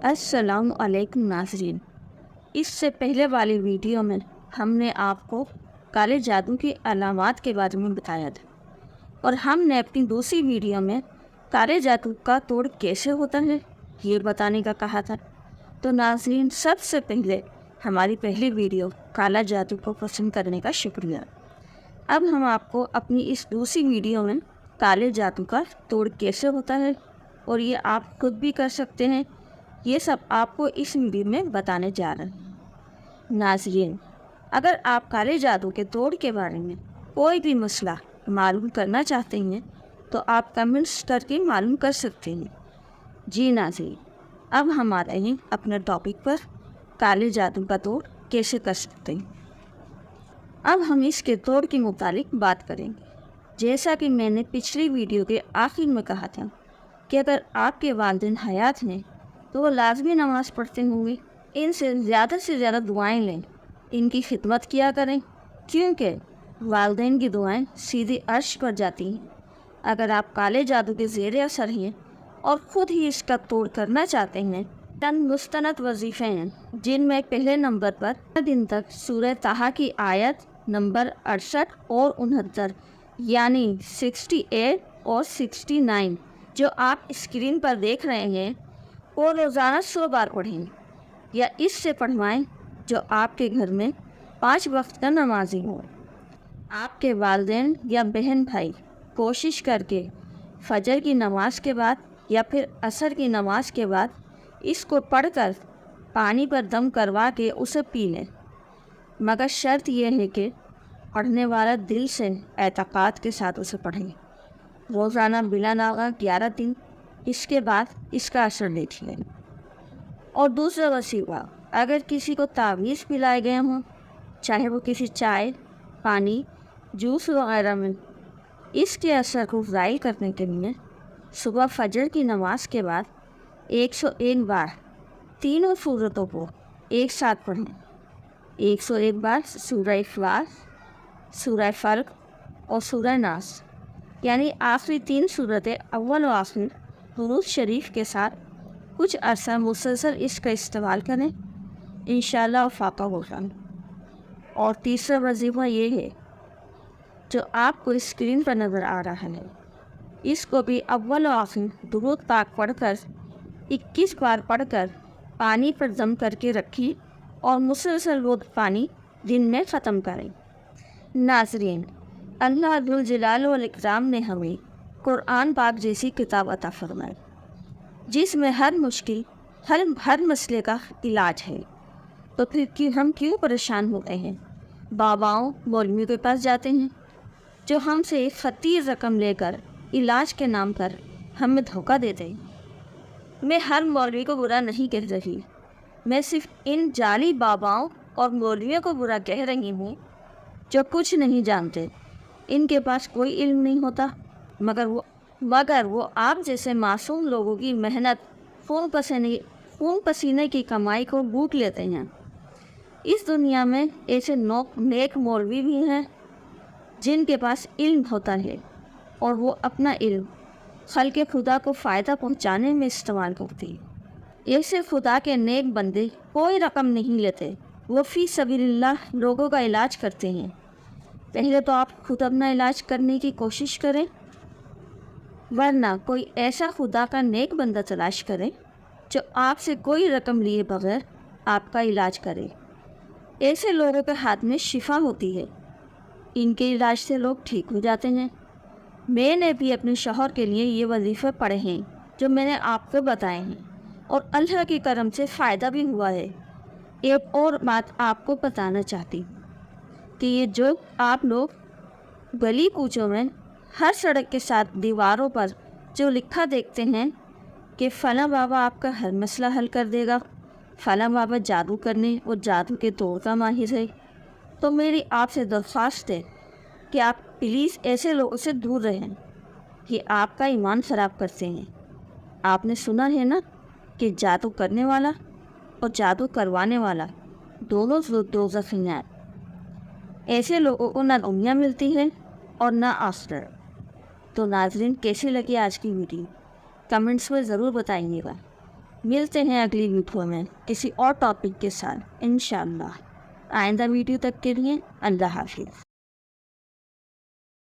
السلام علیکم ناظرین، اس سے پہلے والی ویڈیو میں ہم نے آپ کو کالے جادو کی علامات کے بارے میں بتایا تھا، اور ہم نے اپنی دوسری ویڈیو میں کالے جادو کا توڑ کیسے ہوتا ہے یہ بتانے کا کہا تھا۔ تو ناظرین، سب سے پہلے ہماری پہلی ویڈیو کالا جادو کو پسند کرنے کا شکریہ۔ اب ہم آپ کو اپنی اس دوسری ویڈیو میں کالے جادو کا توڑ کیسے ہوتا ہے اور یہ آپ خود بھی کر سکتے ہیں، یہ سب آپ کو اس ویڈیو میں بتانے جا رہے ہیں۔ ناظرین، اگر آپ کالے جادو کے توڑ کے بارے میں کوئی بھی مسئلہ معلوم کرنا چاہتے ہیں تو آپ کمنٹس کر کے معلوم کر سکتے ہیں۔ جی ناظرین، اب ہم آتے ہیں اپنے ٹاپک پر، کالے جادو کا توڑ کیسے کر سکتے ہیں۔ اب ہم اس کے توڑ کے متعلق بات کریں گے۔ جیسا کہ میں نے پچھلی ویڈیو کے آخر میں کہا تھا کہ اگر آپ کے والدین حیات ہیں تو وہ لازمی نماز پڑھتے ہوں گے، ان سے زیادہ دعائیں لیں، ان کی خدمت کیا کریں، کیونکہ والدین کی دعائیں سیدھی عرش پر جاتی ہیں۔ اگر آپ کالے جادو کے زیر اثر ہیں اور خود ہی اس کا توڑ کرنا چاہتے ہیں، چند مستند وظیفے ہیں جن میں پہلے نمبر پر دن تک سورہ طٰہٰ کی آیت نمبر 68 اور 69 یعنی 68 اور 69 جو آپ اسکرین پر دیکھ رہے ہیں وہ روزانہ 100 بار پڑھیں یا اس سے پڑھوائیں جو آپ کے گھر میں 5 وقت کا نمازی ہو۔ آپ کے والدین یا بہن بھائی کوشش کر کے فجر کی نماز کے بعد یا پھر عصر کی نماز کے بعد اس کو پڑھ کر پانی پر دم کروا کے اسے پی لیں، مگر شرط یہ ہے کہ پڑھنے والا دل سے اعتقاد کے ساتھ اسے پڑھیں، روزانہ بلا ناغہ 11 دن، اس کے بعد اس کا اثر دیکھ لیں۔ اور دوسرا وظیفہ، اگر کسی کو تعویذ پلائے گئے ہوں، چاہے وہ کسی چائے، پانی، جوس وغیرہ میں، اس کے اثر کو زائل کرنے کے لیے صبح فجر کی نماز کے بعد 101 بار تینوں سورتوں کو ایک ساتھ پڑھیں۔ 101 بار سورہ اخلاص، سورہ فلق اور سورہ ناس، یعنی آخری 3 صورتیں اول و آخر درود شریف کے ساتھ کچھ عرصہ مسلسل اس کا استعمال کریں، انشاءاللہ افاقہ ہوگا۔ اور تیسرا وظیفہ یہ ہے جو آپ کو اسکرین پر نظر آ رہا ہے، اس کو بھی اول و آخر درود پاک پڑھ کر 21 بار پڑھ کر پانی پر دم کر کے رکھیں اور مسلسل وہ پانی دن میں ختم کریں۔ ناظرین، اللہ ذوالجلال والاکرام نے ہمیں قرآن پاک جیسی کتاب عطا فرمائی جس میں ہر مشکل، ہر مسئلے کا علاج ہے، تو پھر ہم کیوں پریشان ہوتے ہیں؟ باباؤں، مولویوں کے پاس جاتے ہیں جو ہم سے ایک خطیر رقم لے کر علاج کے نام پر ہمیں دھوکہ دیتے ہیں۔ میں ہر مولوی کو برا نہیں کہہ رہی، میں صرف ان جعلی باباؤں اور مولویوں کو برا کہہ رہی ہوں جو کچھ نہیں جانتے، ان کے پاس کوئی علم نہیں ہوتا، مگر وہ آپ جیسے معصوم لوگوں کی محنت، خون پسینے کی کمائی کو لوٹ لیتے ہیں۔ اس دنیا میں ایسے نیک مولوی بھی ہیں جن کے پاس علم ہوتا ہے اور وہ اپنا علم خلق خدا کو فائدہ پہنچانے میں استعمال کرتے ہیں۔ ایسے خدا کے نیک بندے کوئی رقم نہیں لیتے، وہ فی سبیل اللہ لوگوں کا علاج کرتے ہیں۔ پہلے تو آپ خود اپنا علاج کرنے کی کوشش کریں، ورنہ کوئی ایسا خدا کا نیک بندہ تلاش کریں جو آپ سے کوئی رقم لیے بغیر آپ کا علاج کرے۔ ایسے لوگوں کے ہاتھ میں شفا ہوتی ہے، ان کے علاج سے لوگ ٹھیک ہو جاتے ہیں۔ میں نے بھی اپنے شوہر کے لیے یہ وظیفے پڑھے ہیں جو میں نے آپ کو بتائے ہیں، اور اللہ کے کرم سے فائدہ بھی ہوا ہے۔ ایک اور بات آپ کو بتانا چاہتی ہوں کہ یہ جو آپ لوگ گلی کوچوں میں ہر سڑک کے ساتھ دیواروں پر جو لکھا دیکھتے ہیں کہ فلاں بابا آپ کا ہر مسئلہ حل کر دے گا، فلاں بابا جادو کرنے اور جادو کے توڑ کا ماہر ہے، تو میری آپ سے درخواست ہے کہ آپ پلیز ایسے لوگوں سے دور رہیں، یہ آپ کا ایمان خراب کرتے ہیں۔ آپ نے سنا ہے نا کہ جادو کرنے والا اور جادو کروانے والا دونوں دوزخ میں ہیں۔ ایسے لوگوں کو نہ دنیا ملتی ہے اور نہ آخرت۔ تو ناظرین، کیسی لگی آج کی ویڈیو؟ کمنٹس میں ضرور بتائیے گا۔ ملتے ہیں اگلی ویڈیو میں کسی اور ٹاپک کے ساتھ انشاءاللہ۔ آئندہ ویڈیو تک کے لیے اللہ حافظ۔